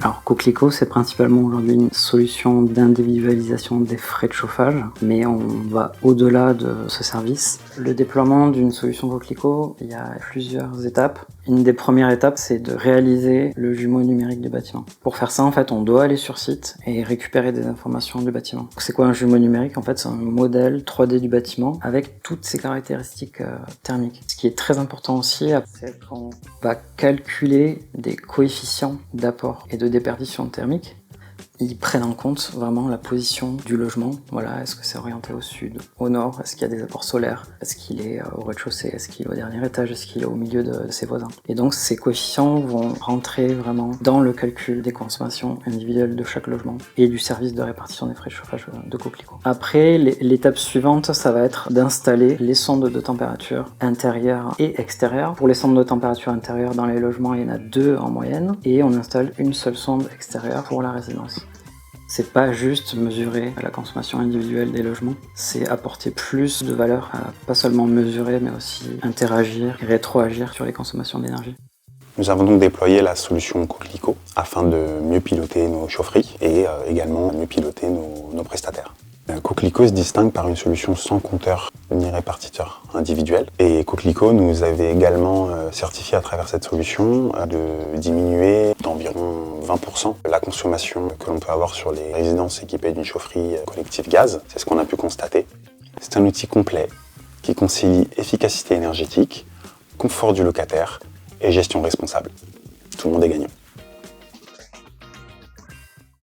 Alors Coquelicot, c'est principalement aujourd'hui une solution d'individualisation des frais de chauffage, mais on va au-delà de ce service. Le déploiement d'une solution Coquelicot, il y a plusieurs étapes. Une des premières étapes, c'est de réaliser le jumeau numérique du bâtiment. Pour faire ça, en fait, on doit aller sur site et récupérer des informations du bâtiment. C'est quoi un jumeau numérique? En fait, c'est un modèle 3D du bâtiment avec toutes ses caractéristiques thermiques. Ce qui est très important aussi, c'est qu'on va calculer des coefficients d'apport et de déperdition thermique. Ils prennent en compte vraiment la position du logement. Voilà, est-ce que c'est orienté au sud, au nord? Est-ce qu'il y a des apports solaires? Est-ce qu'il est au rez-de-chaussée? Est-ce qu'il est au dernier étage? Est-ce qu'il est au milieu de ses voisins? Et donc ces coefficients vont rentrer vraiment dans le calcul des consommations individuelles de chaque logement et du service de répartition des frais de chauffage de Coquelicot. Après, l'étape suivante, ça va être d'installer les sondes de température intérieure et extérieure. Pour les sondes de température intérieure dans les logements, il y en a 2 en moyenne et on installe une seule sonde extérieure pour la résidence. C'est pas juste mesurer la consommation individuelle des logements, c'est apporter plus de valeur à pas seulement mesurer, mais aussi interagir et rétroagir sur les consommations d'énergie. Nous avons donc déployé la solution Coquelicot afin de mieux piloter nos chaufferies et également mieux piloter nos prestataires. Coquelicot se distingue par une solution sans compteur ni répartiteur individuel. Et Coquelicot nous avait également certifié à travers cette solution de diminuer d'environ 20% la consommation que l'on peut avoir sur les résidences équipées d'une chaufferie collective gaz. C'est ce qu'on a pu constater. C'est un outil complet qui concilie efficacité énergétique, confort du locataire et gestion responsable. Tout le monde est gagnant.